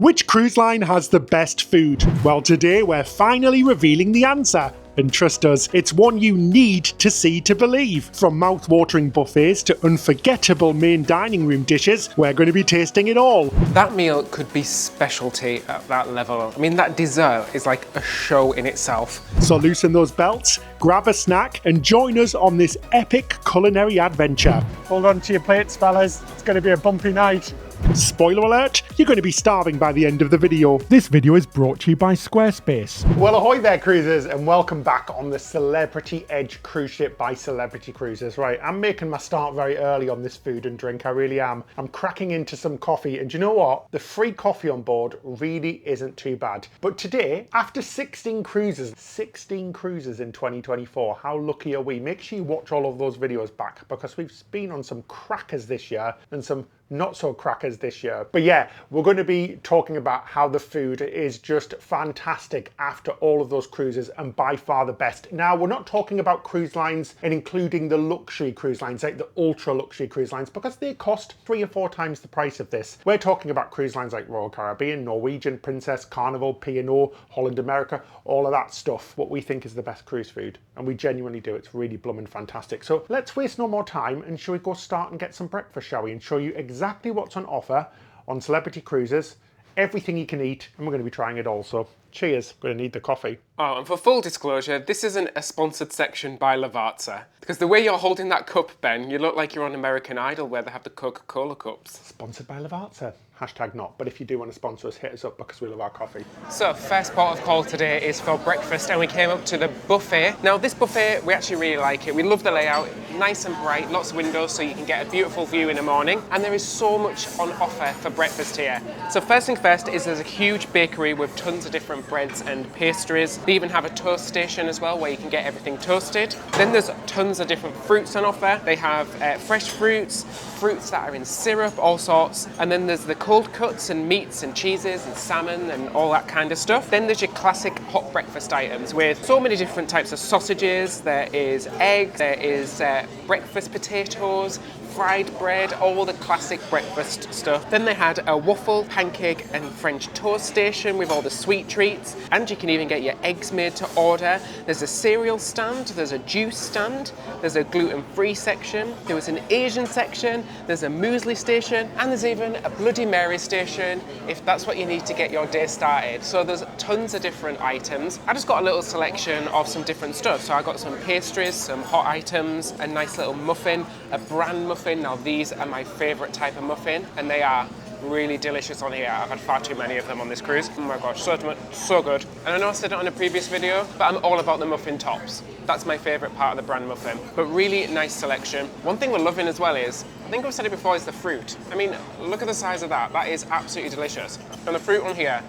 Which cruise line has the best food? Well, today we're finally revealing the answer. And trust us, it's one you need to see to believe. From mouth-watering buffets to unforgettable main dining room dishes, we're going to be tasting it all. That meal could be specialty at that level. I mean, that dessert is like a show in itself. So loosen those belts, grab a snack, and join us on this epic culinary adventure. Hold on to your plates, fellas. It's going to be a bumpy night. Spoiler alert, you're going to be starving by the end of the video. This video is brought to you by Squarespace. Well, ahoy there, cruisers, and welcome back on the Celebrity Edge cruise ship by Celebrity Cruises. Right, I'm making my start very early on this food and drink, I really am. I'm cracking into some coffee, and do you know what? The free coffee on board really isn't too bad. But today, after 16 cruises in 2024, how lucky are we? Make sure you watch all of those videos back, because we've been on some crackers this year and some not so crackers this year. But yeah, we're going to be talking about how the food is just fantastic after all of those cruises, and by far the best. Now, we're not talking about cruise lines and including the luxury cruise lines, like the ultra luxury cruise lines, because they cost 3 or 4 times the price of this. We're talking about cruise lines like Royal Caribbean, Norwegian, Princess, Carnival, P&O, Holland America, all of that stuff, what we think is the best cruise food. And we genuinely do. It's really blooming fantastic. So let's waste no more time, and shall we go start and get some breakfast, shall we? And show you exactly what's on offer on Celebrity Cruises, everything you can eat, and we're going to be trying it all. So cheers, going to need the coffee. Oh, and for full disclosure, this isn't a sponsored section by Lavazza. Because the way you're holding that cup, Ben, you look like you're on American Idol where they have the Coca-Cola cups. Sponsored by Lavazza. Hashtag not, but if you do want to sponsor us, hit us up because we love our coffee. So first port of call today is for breakfast, and we came up to the buffet. Now this buffet, we actually really like it. We love the layout, nice and bright, lots of windows so you can get a beautiful view in the morning. And there is so much on offer for breakfast here. So first thing first is there's a huge bakery with tons of different breads and pastries. They even have a toast station as well where you can get everything toasted. Then there's tons of different fruits on offer. They have fresh fruits that are in syrup, all sorts. And then there's the cold cuts and meats and cheeses and salmon and all that kind of stuff. Then there's your classic hot breakfast items with so many different types of sausages. There is eggs, there is breakfast potatoes, fried bread, all the classic breakfast stuff. Then they had a waffle, pancake and French toast station with all the sweet treats, and you can even get your eggs made to order. There's a cereal stand, there's a juice stand, there's a gluten-free section, there was an Asian section, there's a muesli station, and there's even a Bloody Mary station if that's what you need to get your day started. So there's tons of different items. I just got a little selection of some different stuff. So I got some pastries, some hot items, a nice little muffin, a bran muffin. Now these are my favourite type of muffin, and they are really delicious on here. I've had far too many of them on this cruise. Oh my gosh, so good. And I know I said it on a previous video, but I'm all about the muffin tops. That's my favourite part of the bran muffin. But really nice selection. One thing we're loving as well is, I think I've said it before, is the fruit. I mean, look at the size of that. That is absolutely delicious. And the fruit on here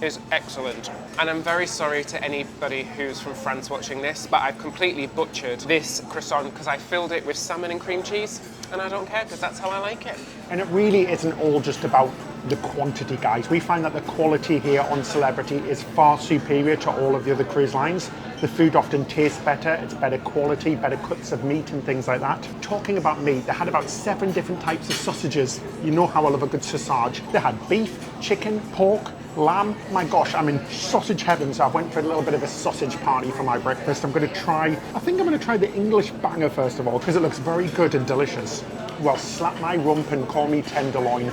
is excellent. And I'm very sorry to anybody who's from France watching this, but I've completely butchered this croissant because I filled it with salmon and cream cheese, and I don't care because that's how I like it. And it really isn't all just about the quantity, guys. We find that the quality here on Celebrity is far superior to all of the other cruise lines. The food often tastes better, it's better quality, better cuts of meat and things like that. Talking about meat, they had about 7 different types of sausages. You know how I love a good sausage. They had beef, chicken, pork, lamb. My gosh, I'm in sausage heaven, so I went for a little bit of a sausage party for my breakfast. I think I'm going to try the English banger first of all, because it looks very good and delicious. Well, slap my rump and call me tenderloin.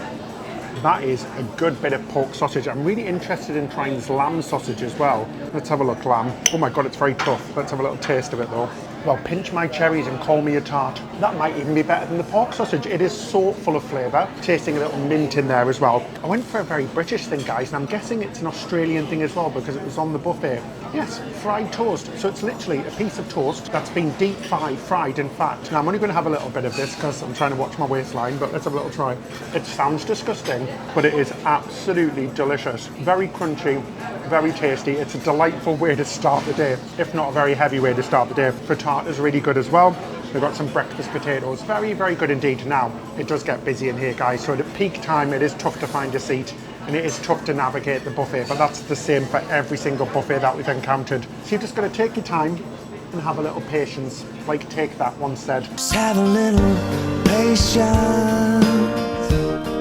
That is a good bit of pork sausage. I'm really interested in trying this lamb sausage as well. Let's have a look, lamb. Oh my God, it's very tough. Let's have a little taste of it though. Well, pinch my cherries and call me a tart. That might even be better than the pork sausage. It is so full of flavour. Tasting a little mint in there as well. I went for a very British thing, guys, and I'm guessing it's an Australian thing as well because it was on the buffet. Yes, fried toast. So it's literally a piece of toast that's been deep fried in fat. Now I'm only going to have a little bit of this because I'm trying to watch my waistline, but let's have a little try. It sounds disgusting, but it is absolutely delicious. Very crunchy, very tasty. It's a delightful way to start the day, if not a very heavy way to start the day. For tart is really good as well. We've got some breakfast potatoes. Very, very good indeed. Now, it does get busy in here, guys, so at peak time it is tough to find a seat and it is tough to navigate the buffet, but that's the same for every single buffet that we've encountered. So you're just going to take your time and have a little patience, like Take That once said. Just have a little patience.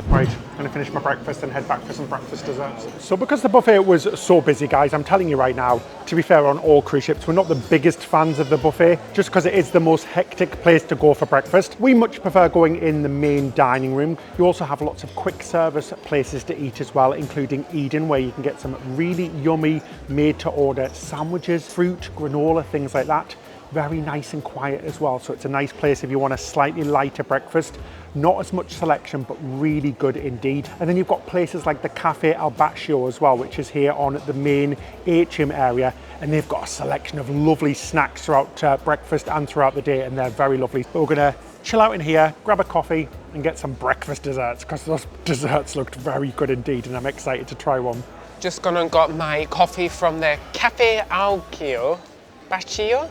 Right, and if finish my breakfast and head back for some breakfast desserts. So because the buffet was so busy, guys, I'm telling you right now, to be fair, on all cruise ships, we're not the biggest fans of the buffet, just because it is the most hectic place to go for breakfast. We much prefer going in the main dining room. You also have lots of quick service places to eat as well, including Eden, where you can get some really yummy made to order sandwiches, fruit, granola, things like that. Very nice and quiet as well, so it's a nice place if you want a slightly lighter breakfast. Not as much selection, but really good indeed. And then you've got places like the Cafe Al Baccio as well, which is here on the main atrium area, and they've got a selection of lovely snacks throughout breakfast and throughout the day, and they're very lovely. But we're gonna chill out in here, grab a coffee and get some breakfast desserts, because those desserts looked very good indeed, and I'm excited to try one. Just gone and got my coffee from the Cafe Al Baccio,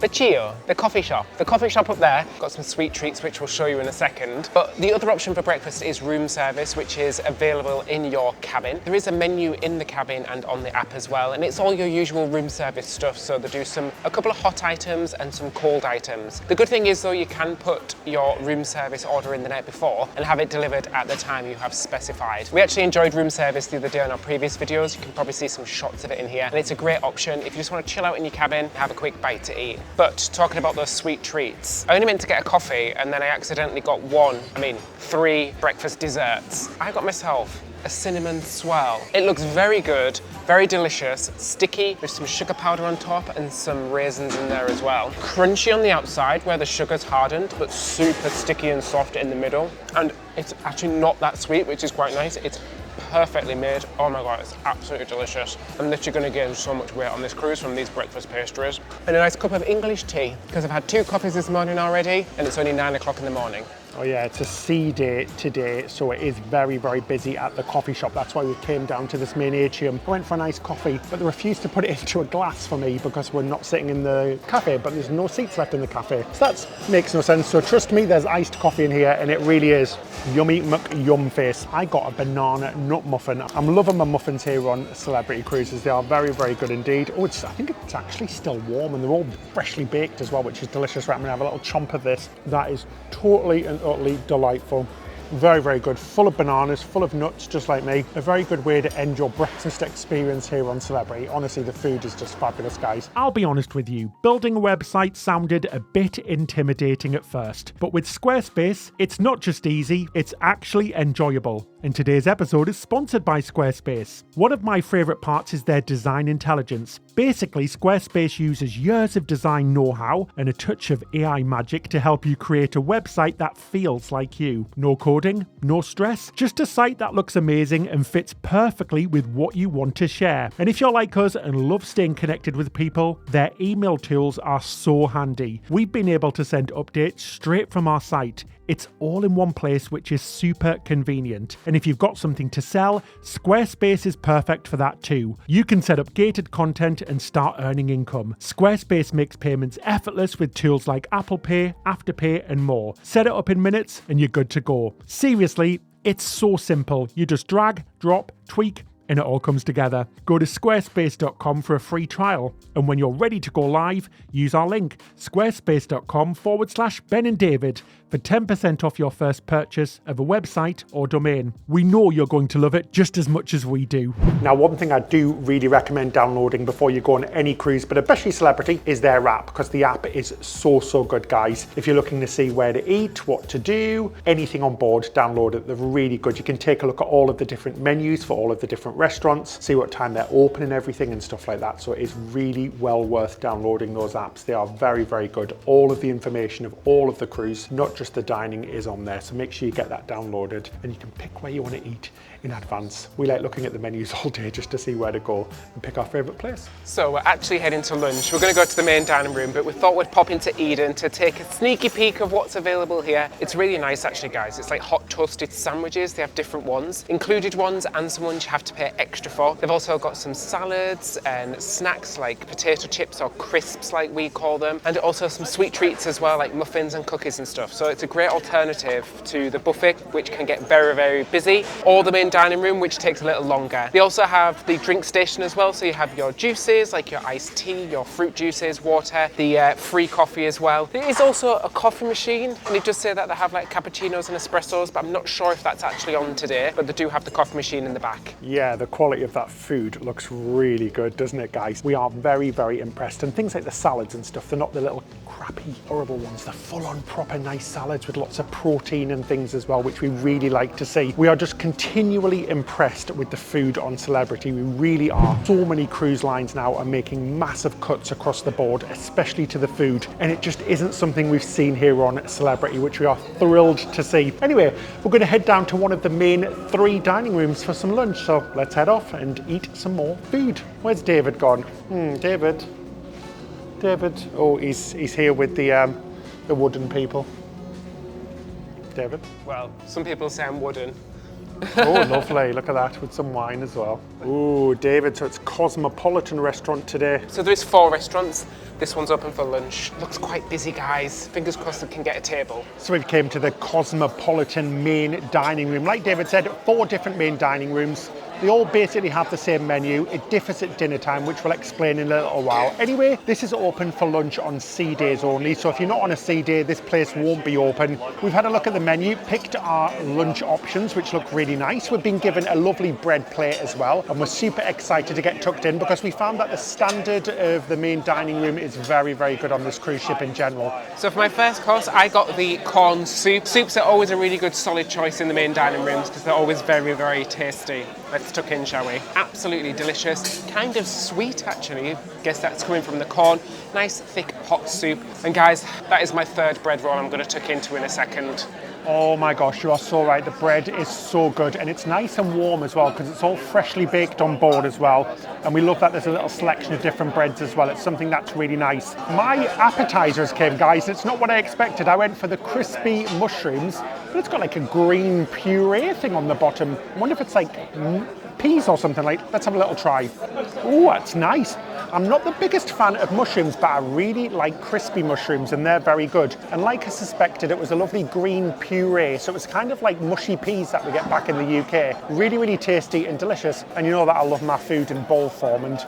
the coffee shop. The coffee shop up there. Got some sweet treats which we'll show you in a second. But the other option for breakfast is room service, which is available in your cabin. There is a menu in the cabin and on the app as well, and it's all your usual room service stuff. So they do a couple of hot items and some cold items. The good thing is though, you can put your room service order in the night before and have it delivered at the time you have specified. We actually enjoyed room service the other day on our previous videos. You can probably see some shots of it in here, and it's a great option if you just want to chill out in your cabin, have a quick bite to eat. But talking about those sweet treats, I only meant to get a coffee and then I accidentally got three breakfast desserts. I got myself a cinnamon swirl. It looks very good, very delicious, sticky, with some sugar powder on top and some raisins in there as well. Crunchy on the outside where the sugar's hardened, but super sticky and soft in the middle. And it's actually not that sweet, which is quite nice. It's perfectly made. Oh my god, it's absolutely delicious. I'm literally going to gain so much weight on this cruise from these breakfast pastries. And a nice cup of English tea, because I've had 2 coffees this morning already and it's only 9 o'clock in the morning. Oh yeah, it's a sea day today, so it is very, very busy at the coffee shop. That's why we came down to this main atrium. I went for a nice coffee, but they refused to put it into a glass for me because we're not sitting in the cafe, but there's no seats left in the cafe. So that makes no sense. So trust me, there's iced coffee in here, and it really is yummy yum face. I got a banana nut muffin. I'm loving my muffins here on Celebrity Cruises. They are very, very good indeed. Oh, I think it's actually still warm, and they're all freshly baked as well, which is delicious. Right, I'm gonna have a little chomp of this. That is totally and utterly delightful. Very, very good. Full of bananas, full of nuts, just like me. A very good way to end your breakfast experience here on Celebrity. Honestly, the food is just fabulous, guys. I'll be honest with you, building a website sounded a bit intimidating at first, but with Squarespace, it's not just easy, it's actually enjoyable. And today's episode is sponsored by Squarespace. One of my favourite parts is their design intelligence. Basically, Squarespace uses years of design know-how and a touch of AI magic to help you create a website that feels like you. No coding, no stress, just a site that looks amazing and fits perfectly with what you want to share. And if you're like us and love staying connected with people, their email tools are so handy. We've been able to send updates straight from our site. It's all in one place, which is super convenient. And if you've got something to sell, Squarespace is perfect for that too. You can set up gated content and start earning income. Squarespace makes payments effortless with tools like Apple Pay, Afterpay, and more. Set it up in minutes and you're good to go. Seriously, it's so simple. You just drag, drop, tweak, and it all comes together. Go to squarespace.com for a free trial. And when you're ready to go live, use our link, squarespace.com/Ben and David for 10% off your first purchase of a website or domain. We know you're going to love it just as much as we do. Now, one thing I do really recommend downloading before you go on any cruise, but especially Celebrity, is their app, because the app is so good, guys. If you're looking to see where to eat, what to do, anything on board, download it. They're really good. You can take a look at all of the different menus for all of the different restaurants, see what time they're open and everything and stuff like that. So it is really well worth downloading those apps. They are very, very good. All of the information of all of the cruise, not just the dining, is on there. So make sure you get that downloaded and you can pick where you want to eat in advance. We like looking at the menus all day just to see where to go and pick our favourite place. So we're actually heading to lunch. We're going to go to the main dining room, but we thought we'd pop into Eden to take a sneaky peek of what's available here. It's really nice actually, guys. It's like hot toasted sandwiches. They have different ones, included ones and some ones you have to pay pay extra for. They've also got some salads and snacks like potato chips or crisps like we call them, and also some sweet treats as well like muffins and cookies and stuff. So it's a great alternative to the buffet, which can get very, very busy, or the main dining room, which takes a little longer. They also have the drink station as well, so you have your juices like your iced tea, your fruit juices, water, the free coffee as well. There is also a coffee machine, and it does say that they have like cappuccinos and espressos, but I'm not sure if that's actually on today, but they do have the coffee machine in the back. Yeah, the quality of that food looks really good, doesn't it, guys? We are very, very impressed. And things like the salads and stuff, they're not the little crappy, horrible ones. They're full-on proper nice salads with lots of protein and things as well, which we really like to see. We are just continually impressed with the food on Celebrity. We really are. So many cruise lines now are making massive cuts across the board, especially to the food. And it just isn't something we've seen here on Celebrity, which we are thrilled to see. Anyway, we're going to head down to one of the main 3 dining rooms for some lunch. So let's head off and eat some more food. Where's David gone? David. Oh, he's here with the wooden people. David. Well, some people say I'm wooden. Oh, lovely. Look at that, with some wine as well. Ooh, David, so it's Cosmopolitan restaurant today. So there is 4 restaurants. This one's open for lunch. Looks quite busy, guys. Fingers crossed we can get a table. So we've came to the Cosmopolitan main dining room. Like David said, 4 different main dining rooms. They all basically have the same menu. It differs at dinner time, which we'll explain in a little while. Anyway, this is open for lunch on sea days only. So if you're not on a sea day, this place won't be open. We've had a look at the menu, picked our lunch options, which look really nice. We've been given a lovely bread plate as well. And we're super excited to get tucked in because we found that the standard of the main dining room is very, very good on this cruise ship in general. So for my first course, I got the corn soup. Soups are always a really good solid choice in the main dining rooms because they're always very, very tasty. Let's tuck in, shall we? Absolutely delicious. Kind of sweet, actually. Guess that's coming from the corn. Nice, thick hot soup. And guys, that is my 3rd bread roll I'm going to tuck into in a second. Oh my gosh, you are so right. The bread is so good and it's nice and warm as well because it's all freshly baked on board as well. And we love that there's a little selection of different breads as well. It's something that's really nice. My appetizers came, guys. It's not what I expected. I went for the crispy mushrooms, but it's got like a green puree thing on the bottom. I wonder if it's like peas or something like. Let's have a little try. Oh, that's nice. I'm not the biggest fan of mushrooms, but I really like crispy mushrooms and they're very good. And like I suspected, it was a lovely green puree. So it was kind of like mushy peas that we get back in the UK. Really, really tasty and delicious. And you know that I love my food in bowl form, and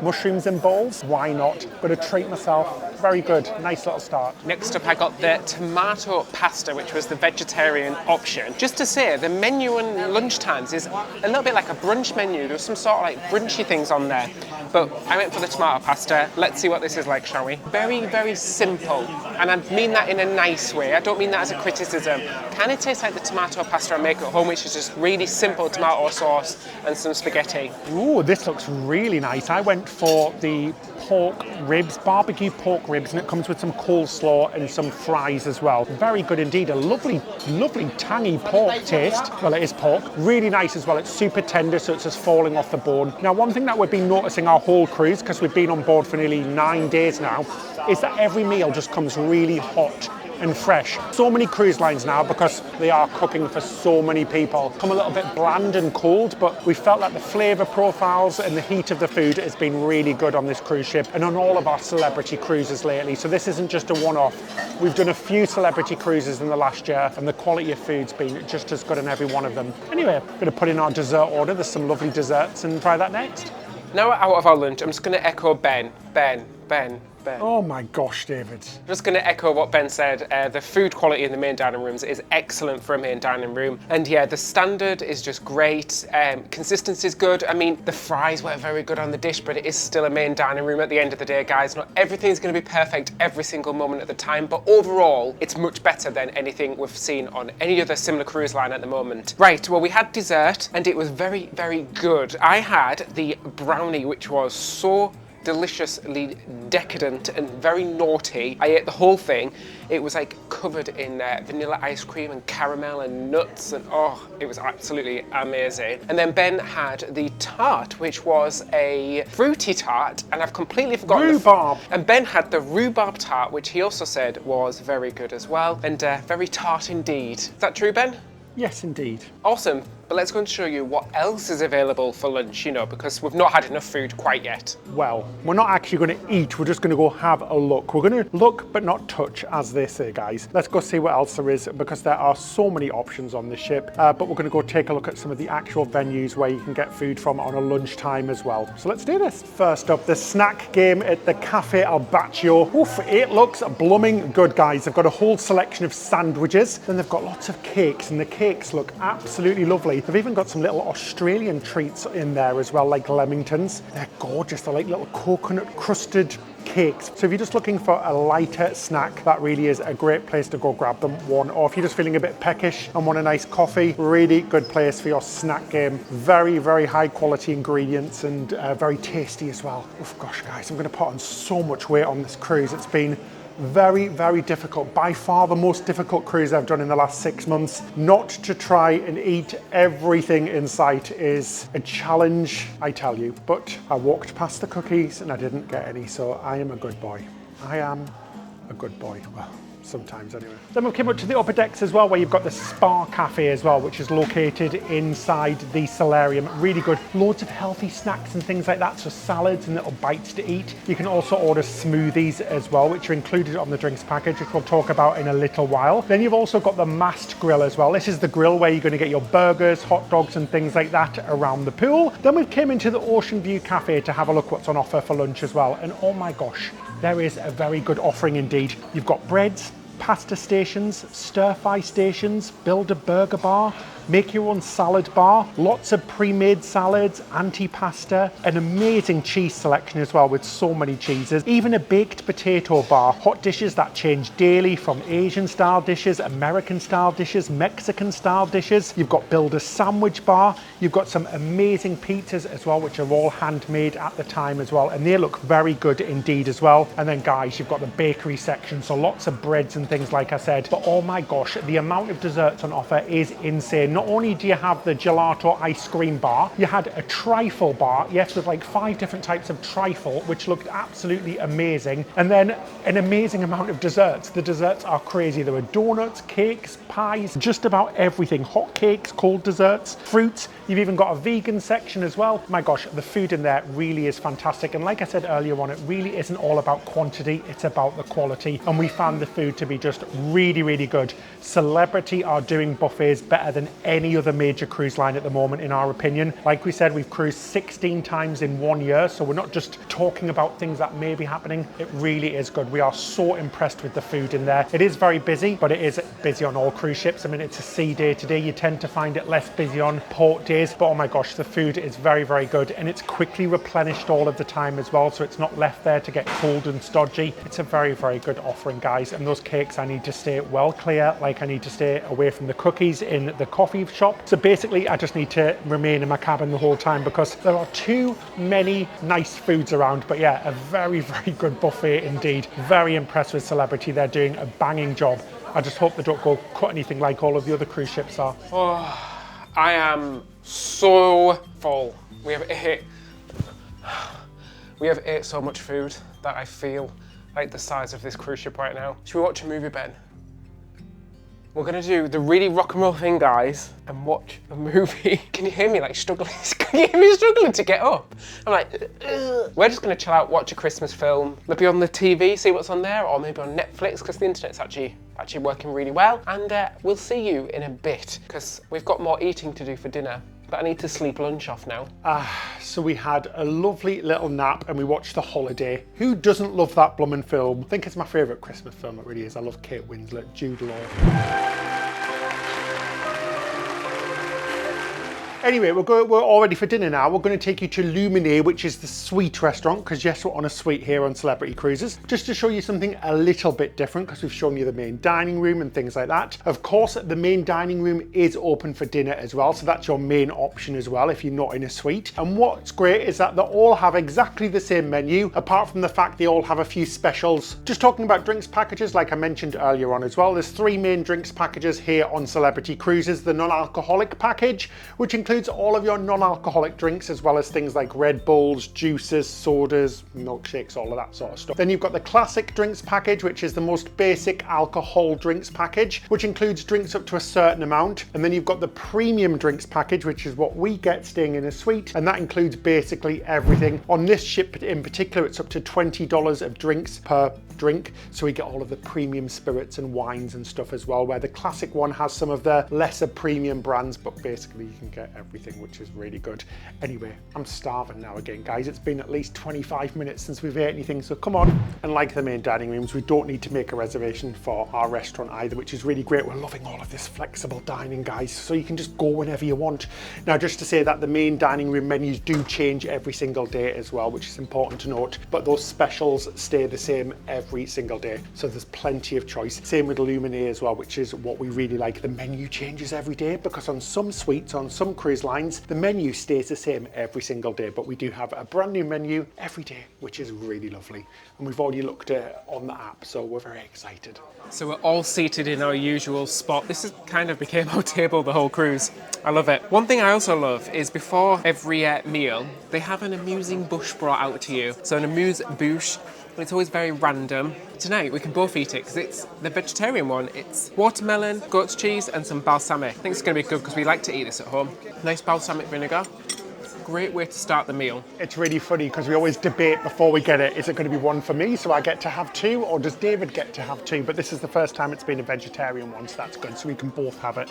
mushrooms in bowls, why not? Gonna treat myself. Very good, nice little start. Next up, I got the tomato pasta, which was the vegetarian option. Just to say, the menu on lunchtimes is a little bit like a brunch menu. There's some sort of like brunchy things on there. But I went for the tomato pasta. Let's see what this is like, shall we? Very, very simple. And I mean that in a nice way. I don't mean that as a criticism. Kind of tastes like the tomato pasta I make at home, which is just really simple tomato sauce and some spaghetti. Ooh, this looks really nice. I went for the pork ribs, barbecue pork ribs, and it comes with some coleslaw and some fries as well. Very good indeed. A lovely, lovely tangy pork taste. Well, it is pork. Really nice as well. It's super tender, so it's just falling off the bone. Now, one thing that we've been noticing our whole cruise, because we've been on board for nearly 9 days now, is that every meal just comes really hot and fresh. So many cruise lines now, because they are cooking for so many people, come a little bit bland and cold, but we felt that the flavour profiles and the heat of the food has been really good on this cruise ship and on all of our Celebrity cruises lately. So this isn't just a one-off. We've done a few Celebrity cruises in the last year and the quality of food's been just as good in every one of them. Anyway, we're going to put in our dessert order. There's some lovely desserts and try that next. Now we're out of our lunch, I'm just going to echo Ben. Oh my gosh, David. I'm just going to echo what Ben said. The food quality in the main dining rooms is excellent for a main dining room. And yeah, the standard is just great. Consistency is good. I mean, the fries weren't very good on the dish, but it is still a main dining room at the end of the day, guys. Not everything's going to be perfect every single moment of the time, but overall, it's much better than anything we've seen on any other similar cruise line at the moment. Right, well, we had dessert, and it was very, very good. I had the brownie, which was so deliciously decadent and very naughty. I ate the whole thing. It was like covered in vanilla ice cream and caramel and nuts, and oh, it was absolutely amazing. And then Ben had the tart, which was a fruity tart, and I've completely forgotten rhubarb. And Ben had the rhubarb tart, which he also said was very good as well, and very tart indeed. Is that true, Ben? Yes, indeed. Awesome. But let's go and show you what else is available for lunch, you know, because we've not had enough food quite yet. Well, we're not actually going to eat, we're just going to go have a look. We're going to look but not touch, as they say, guys. Let's go see what else there is, because there are so many options on the ship. But we're going to go take a look at some of the actual venues where you can get food from on a lunchtime as well. So let's do this. First up, the snack game at the Cafe Al Baccio. Oof, it looks blooming good, guys. They've got a whole selection of sandwiches, then they've got lots of cakes, and the cakes look absolutely lovely. They've even got some little Australian treats in there as well, like Lemingtons. They're gorgeous. They're like little coconut crusted cakes. So if you're just looking for a lighter snack, that really is a great place to go grab them one. Or if you're just feeling a bit peckish and want a nice coffee, really good place for your snack game. Very, very high quality ingredients and very tasty as well. Oh gosh, guys, I'm going to put on so much weight on this cruise. It's been very, very difficult. By far the most difficult cruise I've done in the last 6 months. Not to try and eat everything in sight is a challenge, I tell you. But I walked past the cookies and I didn't get any, so I am a good boy. I am a good boy. Well, sometimes anyway. Then we came up to the upper decks as well, where you've got the Spa Cafe as well, which is located inside the solarium. Really good. Loads of healthy snacks and things like that, so salads and little bites to eat. You can also order smoothies as well, which are included on the drinks package, which we'll talk about in a little while. Then you've also got the mast grill as well. This is the grill where you're going to get your burgers, hot dogs and things like that around the pool. Then we came into the Oceanview Cafe to have a look what's on offer for lunch as well. And oh my gosh, there is a very good offering indeed. You've got breads, pasta stations, stir-fry stations, build a burger bar, make your own salad bar, lots of pre-made salads, antipasta, an amazing cheese selection as well with so many cheeses, even a baked potato bar, hot dishes that change daily from Asian style dishes, American style dishes, Mexican style dishes. You've got build a sandwich bar, you've got some amazing pizzas as well, which are all handmade at the time as well, and they look very good indeed as well. And then guys, you've got the bakery section, so lots of breads and things like I said, but oh my gosh, the amount of desserts on offer is insane. Not only do you have the gelato ice cream bar, you had a trifle bar, yes, with like 5 different types of trifle, which looked absolutely amazing. And then an amazing amount of desserts. The desserts are crazy. There were donuts, cakes, pies, just about everything. Hot cakes, cold desserts, fruits. You've even got a vegan section as well. My gosh, the food in there really is fantastic. And like I said earlier on, it really isn't all about quantity, it's about the quality. And we found the food to be just really, really good. Celebrity are doing buffets better than any other major cruise line at the moment, in our opinion. Like we said, we've cruised 16 times in 1 year, so we're not just talking about things that may be happening. It really is good. We are so impressed with the food in there. It is very busy, but it is busy on all cruise ships. I mean, it's a sea day today. You tend to find it less busy on port days, but oh my gosh, the food is very, very good, and it's quickly replenished all of the time as well, so it's not left there to get cold and stodgy. It's a very, very good offering, guys. And those cakes, I need to stay well clear, like I need to stay away from the cookies in the coffee shop. So basically, I just need to remain in my cabin the whole time because there are too many nice foods around. But yeah, a very, very good buffet indeed. Very impressed with Celebrity. They're doing a banging job. I just hope they don't go cut anything like all of the other cruise ships are. Oh, I am so full. We have ate so much food that I feel like the size of this cruise ship right now. Should we watch a movie, Ben? We're gonna do the really rock and roll thing, guys, and watch a movie. Can you hear me like struggling? Can you hear me struggling to get up? I'm like, ugh. We're just gonna chill out, watch a Christmas film, maybe on the TV, see what's on there, or maybe on Netflix, because the internet's actually working really well. And we'll see you in a bit, because we've got more eating to do for dinner. But I need to sleep lunch off now. So we had a lovely little nap and we watched The Holiday. Who doesn't love that blooming film? I think it's my favourite Christmas film, it really is. I love Kate Winslet, Jude Law. Anyway, we're all ready for dinner now. We're going to take you to Luminae, which is the suite restaurant, because yes, we're on a suite here on Celebrity Cruises, just to show you something a little bit different, because we've shown you the main dining room and things like that. Of course, the main dining room is open for dinner as well, so that's your main option as well if you're not in a suite. And what's great is that they all have exactly the same menu, apart from the fact they all have a few specials. Just talking about drinks packages, like I mentioned earlier on as well, there's 3 main drinks packages here on Celebrity Cruises. The non-alcoholic package, which includes includes all of your non-alcoholic drinks, as well as things like Red Bulls, juices, sodas, milkshakes, all of that sort of stuff. Then you've got the classic drinks package, which is the most basic alcohol drinks package, which includes drinks up to a certain amount. And then you've got the premium drinks package, which is what we get staying in a suite, and that includes basically everything. On this ship in particular, it's up to $20 of drinks per drink, so we get all of the premium spirits and wines and stuff as well, where the classic one has some of the lesser premium brands, but basically you can get everything, which is really good. Anyway, I'm starving now again, guys. It's been at least 25 minutes since we've ate anything, so come on. And like the main dining rooms, we don't need to make a reservation for our restaurant either, which is really great. We're loving all of this flexible dining, guys, so you can just go whenever you want. Now, just to say that the main dining room menus do change every single day as well, which is important to note, but those specials stay the same every single day, so there's plenty of choice. Same with Luminae as well, which is what we really like. The menu changes every day, because on some suites, on some cruise lines, the menu stays the same every single day, but we do have a brand new menu every day, which is really lovely, and we've already looked at it on the app, so we're very excited. So we're all seated in our usual spot. This has kind of became our table the whole cruise. I love it. One thing I also love is before every meal, they have an amusing bush brought out to you. So an amuse-bouche, it's always very random. Tonight we can both eat it because it's the vegetarian one. It's watermelon, goat's cheese and some balsamic. I think it's going to be good because we like to eat this at home. Nice balsamic vinegar. Great way to start the meal. It's really funny because we always debate before we get it, is it going to be one for me so I get to have two, or does David get to have two? But this is the first time it's been a vegetarian one, so that's good, so we can both have it.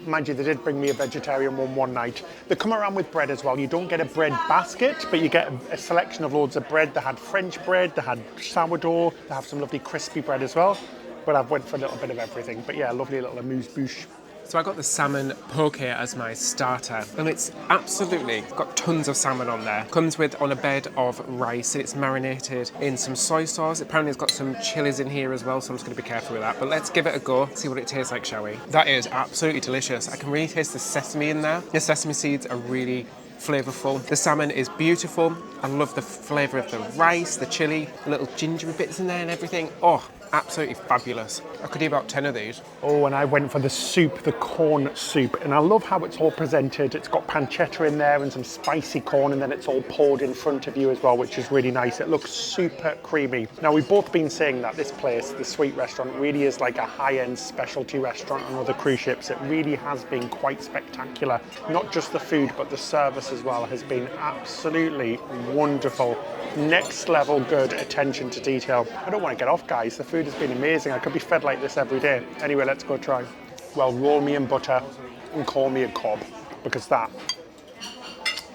Mind you, they did bring me a vegetarian one night. They come around with bread as well. You don't get a bread basket, but you get a selection of loads of bread. They had French bread, they had sourdough, they have some lovely crispy bread as well. But I've went for a little bit of everything. But yeah, lovely little amuse-bouche. So I got the salmon poke as my starter, and it's absolutely got tons of salmon on there. Comes with on a bed of rice, and it's marinated in some soy sauce. Apparently it's got some chilies in here as well, so I'm just going to be careful with that. But let's give it a go, see what it tastes like, shall we? That is absolutely delicious. I can really taste the sesame in there. The sesame seeds are really flavourful. The salmon is beautiful. I love the flavour of the rice, the chilli, the little gingery bits in there and everything. Oh, absolutely fabulous. I could eat about 10 of these. Oh, and I went for the soup, the corn soup, and I love how it's all presented. It's got pancetta in there and some spicy corn, and then it's all poured in front of you as well, which is really nice. It looks super creamy. Now, we've both been saying that this place, the Sweet Restaurant, really is like a high-end specialty restaurant on other cruise ships. It really has been quite spectacular. Not just the food, but the service as well has been absolutely wonderful. Next level good attention to detail. I don't want to get off, guys. The food has been amazing. I could be fed like this every day. Anyway, let's go try. Well, roll me in butter and call me a cob, because that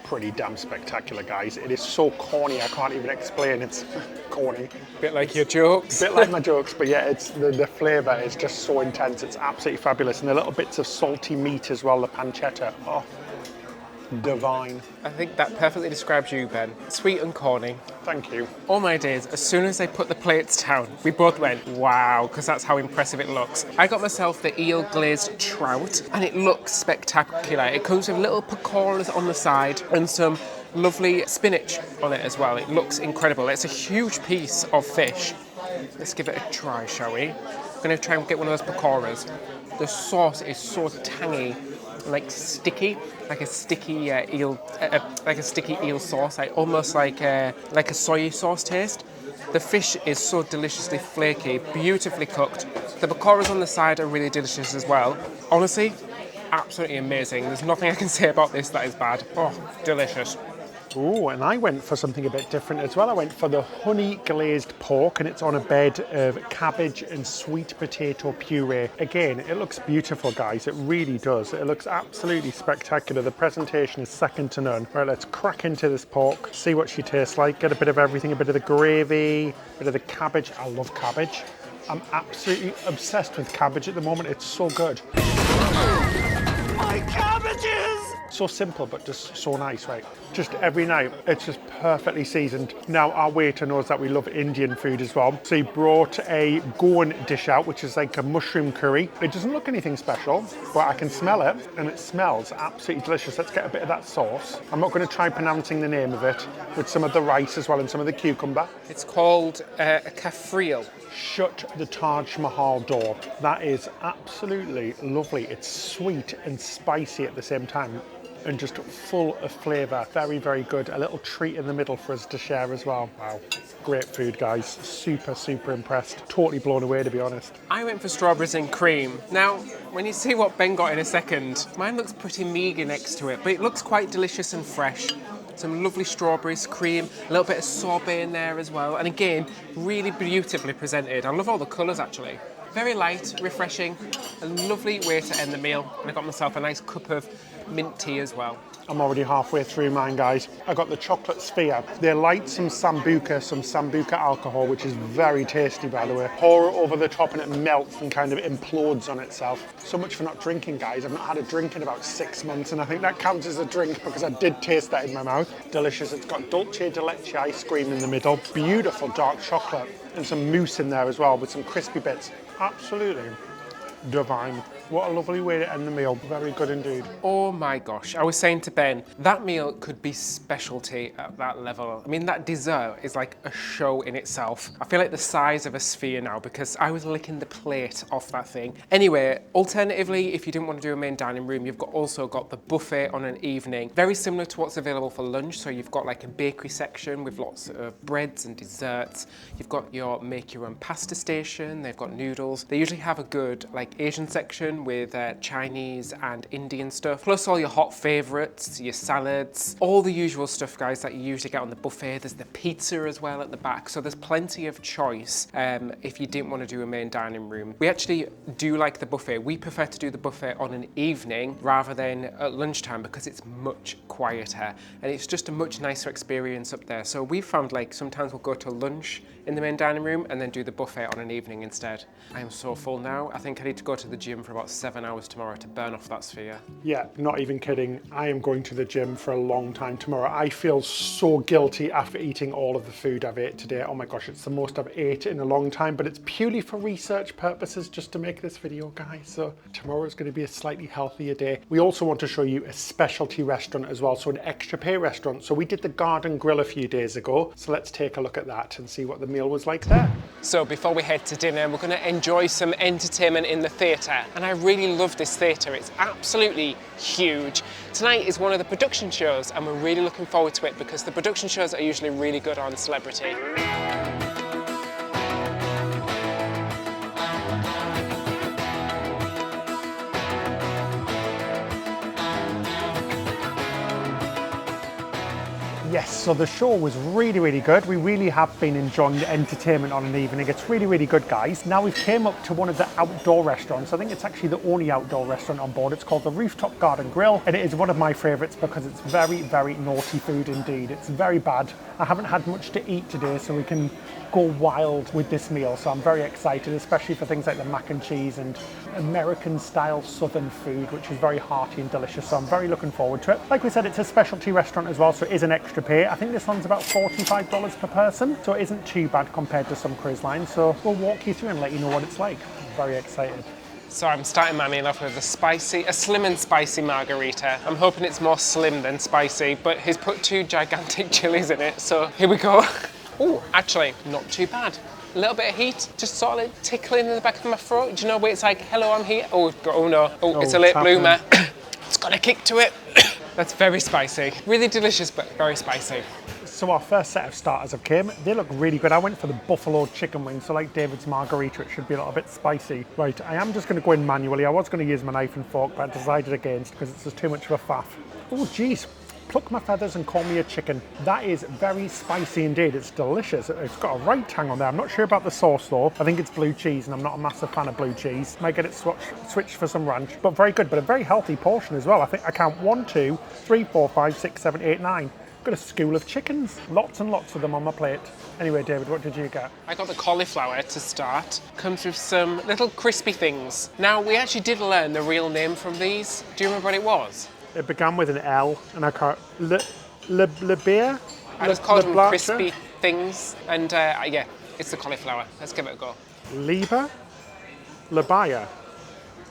pretty damn spectacular, guys. It is so corny, I can't even explain. It's corny. Bit like your jokes. Bit like my jokes, but yeah, it's the flavour is just so intense. It's absolutely fabulous. And the little bits of salty meat as well, the pancetta. Oh, divine. I think that perfectly describes you, Ben. Sweet and corny. Thank you. All my days, as soon as they put the plates down, we both went, wow, because that's how impressive it looks. I got myself the eel glazed trout, and it looks spectacular. It comes with little pecoras on the side and some lovely spinach on it as well. It looks incredible. It's a huge piece of fish. Let's give it a try, shall we? I'm going to try and get one of those pecoras. The sauce is so tangy, like sticky, like a sticky eel sauce, almost like a soy sauce taste. The fish is so deliciously flaky, beautifully cooked. The pecoras on the side are really delicious as well. Honestly, absolutely amazing. There's nothing I can say about this that is bad. Oh, delicious. Oh, and I went for something a bit different as well. I went for the honey glazed pork, and it's on a bed of cabbage and sweet potato puree. Again, it looks beautiful, guys. It really does. It looks absolutely spectacular. The presentation is second to none. Right, let's crack into this pork, see what she tastes like. Get a bit of everything, a bit of the gravy, a bit of the cabbage. I love cabbage. I'm absolutely obsessed with cabbage at the moment. It's so good. My cabbages! So simple, but just so nice, right? Just every night, it's just perfectly seasoned. Now, our waiter knows that we love Indian food as well. So he brought a Goan dish out, which is like a mushroom curry. It doesn't look anything special, but I can smell it, and it smells absolutely delicious. Let's get a bit of that sauce. I'm not going to try pronouncing the name of it, with some of the rice as well and some of the cucumber. It's called a kafriel. Shut the Taj Mahal door. That is absolutely lovely. It's sweet and spicy at the same time. and just full of flavour. Very, very good. A little treat in the middle for us to share as well. Wow, great food, guys. Super, super impressed. Totally blown away, to be honest. I went for strawberries and cream. Now, when you see what Ben got in a second, mine looks pretty meagre next to it, but it looks quite delicious and fresh. Some lovely strawberries, cream, a little bit of sorbet in there as well. And again, really beautifully presented. I love all the colours, actually. Very light, refreshing, a lovely way to end the meal. And I got myself a nice cup of mint tea as well. I'm already halfway through mine, guys. I got the chocolate sphere. They light some sambuca alcohol, which is very tasty, by the way. Pour it over the top and it melts and kind of implodes on itself. So much for not drinking, guys. I've not had a drink in about 6 months, and I think that counts as a drink because I did taste that in my mouth. Delicious. It's got dulce de leche ice cream in the middle. Beautiful dark chocolate and some mousse in there as well with some crispy bits. Absolutely divine. What a lovely way to end the meal. Very good indeed. Oh my gosh, I was saying to Ben, that meal could be specialty at that level. I mean, that dessert is like a show in itself. I feel like the size of a sphere now because I was licking the plate off that thing. Anyway, alternatively, if you didn't want to do a main dining room, you've also got the buffet on an evening. Very similar to what's available for lunch. So you've got like a bakery section with lots of breads and desserts. You've got your make your own pasta station. They've got noodles. They usually have a good like Asian section with Chinese and Indian stuff, plus all your hot favorites, your salads, all the usual stuff, guys, that you usually get on the buffet. There's the pizza as well at the back, so there's plenty of choice if you didn't want to do a main dining room. We actually do like the buffet. We prefer to do the buffet on an evening rather than at lunchtime because it's much quieter and it's just a much nicer experience up there. So we found like sometimes we'll go to lunch in the main dining room and then do the buffet on an evening instead. I am so full now. I think I need to go to the gym for about 7 hours tomorrow to burn off that sphere. Yeah, not even kidding. I am going to the gym for a long time tomorrow. I feel so guilty after eating all of the food I've ate today. Oh my gosh, it's the most I've ate in a long time, but it's purely for research purposes just to make this video, guys. So tomorrow is going to be a slightly healthier day. We also want to show you a specialty restaurant as well, so an extra pay restaurant. So we did the Garden Grill a few days ago. So let's take a look at that and see what the meal was like there. So before we head to dinner, we're going to enjoy some entertainment in the theatre. And I really love this theatre. It's absolutely huge. Tonight is one of the production shows and we're really looking forward to it because the production shows are usually really good on Celebrity. Yes, so the show was really, really good. We really have been enjoying the entertainment on an evening. It's really, really good, guys. Now we've came up to one of the outdoor restaurants. I think it's actually the only outdoor restaurant on board. It's called the Rooftop Garden Grill, and it is one of my favourites because it's very, very naughty food indeed. It's very bad. I haven't had much to eat today, so we can go wild with this meal. So I'm very excited, especially for things like the mac and cheese and American-style Southern food, which is very hearty and delicious. So I'm very looking forward to it. Like we said, it's a specialty restaurant as well, so it is an extra pay. I think this one's about $45 per person, so it isn't too bad compared to some cruise lines. So we'll walk you through and let you know what it's like. I'm very excited. So I'm starting my meal off with a slim and spicy margarita. I'm hoping it's more slim than spicy, but he's put 2 gigantic chilies in it, so here we go. Oh, actually, not too bad. A little bit of heat, just sort of like tickling in the back of my throat. Do you know where it's like, hello, I'm here? Oh, oh no, it's a late bloomer. It's got a kick to it. That's very spicy. Really delicious, but very spicy. So our first set of starters have came. They look really good. I went for the buffalo chicken wings, so like David's margarita, it should be a little bit spicy. Right, I am just going to go in manually. I was going to use my knife and fork, but I decided against because it's just too much of a faff. Oh, geez. Pluck my feathers and call me a chicken. That is very spicy indeed. It's delicious. It's got a right tang on there. I'm not sure about the sauce though. I think it's blue cheese and I'm not a massive fan of blue cheese. Might get it switched for some ranch, but very good, but a very healthy portion as well. I think I count 1, 2, 3, 4, 5, 6, 7, 8, 9. Got a school of chickens. Lots and lots of them on my plate. Anyway, David, what did you get? I got the cauliflower to start. Comes with some little crispy things. Now, we actually did learn the real name from these. Do you remember what it was? It began with an L, and I can't... Le beer? I just called them crispy things, and yeah, it's the cauliflower. Let's give it a go. Liba? Labaya?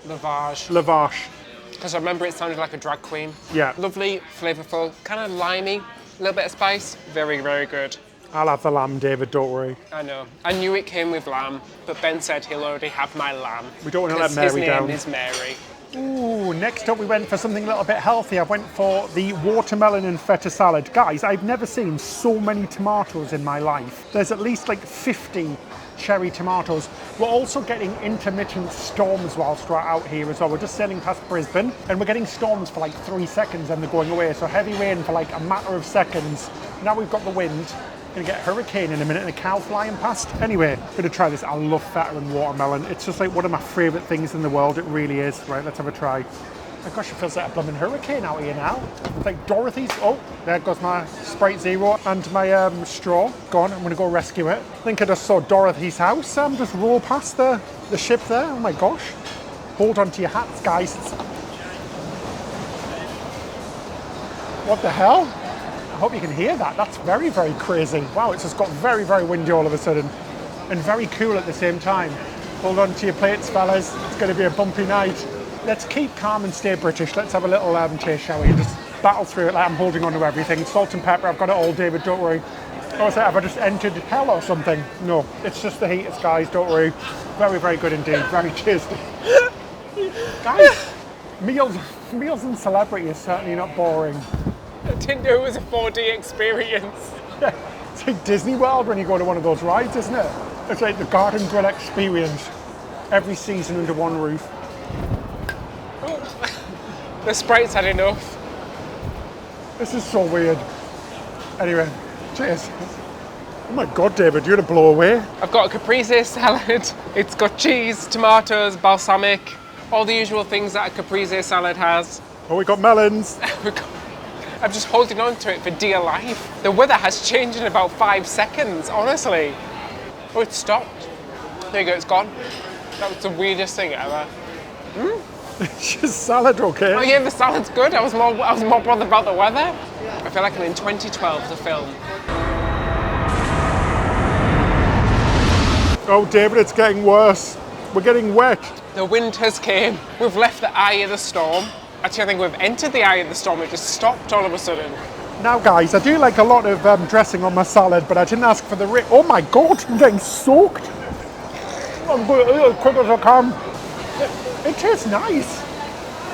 Lavage. Lavage. Because I remember it sounded like a drag queen. Yeah. Lovely, flavourful, kind of limey, a little bit of spice. Very, very good. I'll have the lamb, David, don't worry. I know. I knew it came with lamb, but Ben said he'll already have my lamb. We don't want to let Mary down. His name is Mary. Ooh, next up we went for something a little bit healthy. I went for the watermelon and feta salad. Guys, I've never seen so many tomatoes in my life. There's at least like 50 cherry tomatoes. We're also getting intermittent storms whilst we're out here as well. We're just sailing past Brisbane and we're getting storms for like 3 seconds and they're going away. So heavy rain for like a matter of seconds. Now we've got the wind. Gonna get a hurricane in a minute and a cow flying past. Anyway, gonna try this. I love feta and watermelon. It's just like one of my favourite things in the world. It really is. Right, let's have a try. My gosh, it feels like a blooming hurricane out here now. It's like Dorothy's. Oh, there goes my Sprite Zero and my straw. Go on, I'm gonna go rescue it. I think I just saw Dorothy's house. Just roll past the ship there. Oh my gosh. Hold on to your hats, guys. What the hell? I hope you can hear that. That's very, very crazy. Wow, it's just got very, very windy all of a sudden and very cool at the same time. Hold on to your plates, fellas. It's going to be a bumpy night. Let's keep calm and stay British. Let's have a little taste, shall we? And just battle through it like I'm holding on to everything. Salt and pepper, I've got it all, David, don't worry. Oh, is that, have I just entered hell or something? No, it's just the heat, guys, don't worry. Very, very good indeed. Very tasty. Guys, meals and celebrity is certainly not boring. I didn't know it was a 4D experience. Yeah, it's like Disney World when you go to one of those rides, isn't it? It's like the Garden Grill experience. Every season under one roof. Oh, the Sprite's had enough. This is so weird. Anyway, cheers. Oh my God, David, you're gonna blow away. I've got a caprese salad. It's got cheese, tomatoes, balsamic, all the usual things that a caprese salad has. Oh, we got melons. I'm just holding on to it for dear life. The weather has changed in about 5 seconds, honestly. Oh, it stopped. There you go, it's gone. That was the weirdest thing ever. It's just salad, okay? Oh yeah, the salad's good. I was more bothered about the weather. I feel like I'm in 2012, the film. Oh, David, it's getting worse. We're getting wet. The wind has came. We've left the eye of the storm. Actually, I think we've entered the eye of the storm. It just stopped all of a sudden. Now, guys, I do like a lot of dressing on my salad, but I didn't ask for the Oh my God, I'm getting soaked. I'm going to eat as quick as I can. It tastes nice.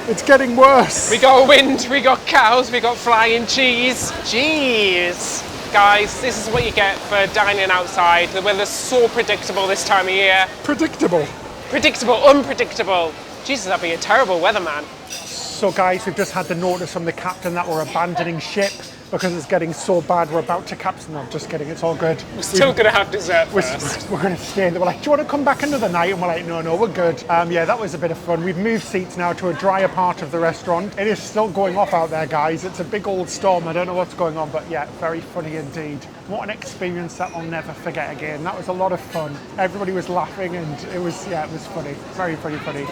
It's getting worse. We got wind, we got cows, we got flying cheese. Jeez. Guys, this is what you get for dining outside. The weather's so predictable this time of year. Predictable. Predictable, unpredictable. Jesus, that'd be a terrible weatherman. So guys, we've just had the notice from the captain that we're abandoning ship because it's getting so bad. We're about to captain. No, I'm just kidding. It's all good. We're still going to have dessert first. We're going to stay there. We're like, do you want to come back another night? And we're like, no, we're good. Yeah, that was a bit of fun. We've moved seats now to a drier part of the restaurant. It is still going off out there, guys. It's a big old storm. I don't know what's going on, but yeah, very funny indeed. What an experience that I'll never forget again. That was a lot of fun. Everybody was laughing and it was funny. Very, very funny.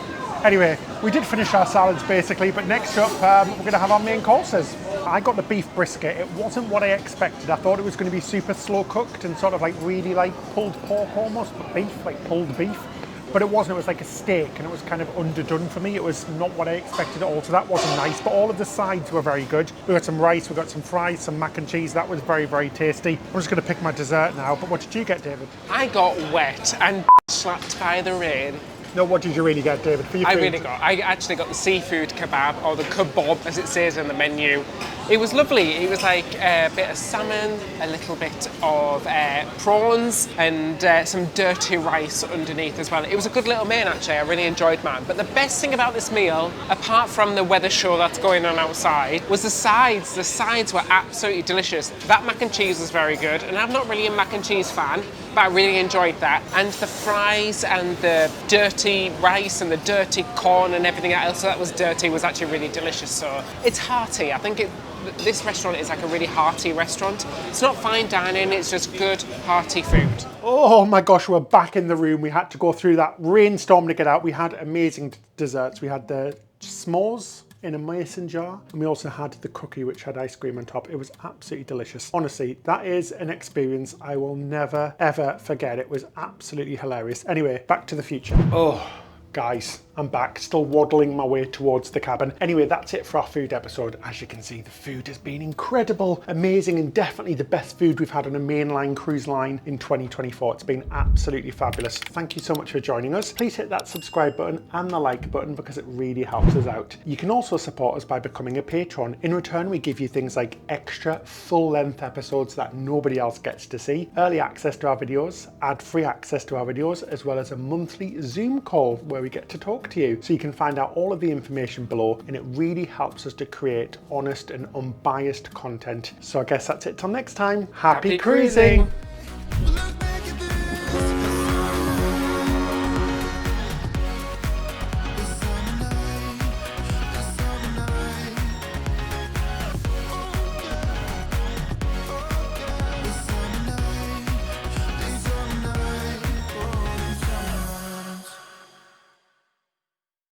Anyway, we did finish our salads basically, but next up we're going to have our main courses. I got the beef brisket. It wasn't what I expected. I thought it was going to be super slow cooked and sort of like really like pulled pork almost, but beef, like pulled beef. But it wasn't, it was like a steak and it was kind of underdone for me. It was not what I expected at all, so that wasn't nice. But all of the sides were very good. We got some rice, we got some fries, some mac and cheese. That was very, very tasty. I'm just going to pick my dessert now. But what did you get, David? I got wet and slapped by the rain. No, what did you really get, David, for your food? I actually got the seafood kebab, or the kebab as it says in the menu. It was lovely. It was like a bit of salmon, a little bit of prawns, and some dirty rice underneath as well. It was a good little meal, actually. I really enjoyed mine. But the best thing about this meal, apart from the weather show that's going on outside, was the sides. The sides were absolutely delicious. That mac and cheese was very good, and I'm not really a mac and cheese fan, but I really enjoyed that. And the fries and the dirty rice and the dirty corn and everything else that was dirty was actually really delicious. So it's hearty. I think this restaurant is like a really hearty restaurant. It's not fine dining, it's just good, hearty food. Oh my gosh, we're back in the room. We had to go through that rainstorm to get out. We had amazing desserts. We had the s'mores in a mason jar, and we also had the cookie which had ice cream on top. It was absolutely delicious. Honestly, that is an experience I will never ever forget. It was absolutely hilarious. Anyway, back to the future. Oh guys, I'm back, still waddling my way towards the cabin. Anyway, that's it for our food episode. As you can see, the food has been incredible, amazing, and definitely the best food we've had on a mainline cruise line in 2024. It's been absolutely fabulous. Thank you so much for joining us. Please hit that subscribe button and the like button because it really helps us out. You can also support us by becoming a patron. In return, we give you things like extra full-length episodes that nobody else gets to see, early access to our videos, ad-free access to our videos, as well as a monthly Zoom call where we get to talk to you. So you can find out all of the information below, and it really helps us to create honest and unbiased content. So I guess that's it till next time. Happy cruising!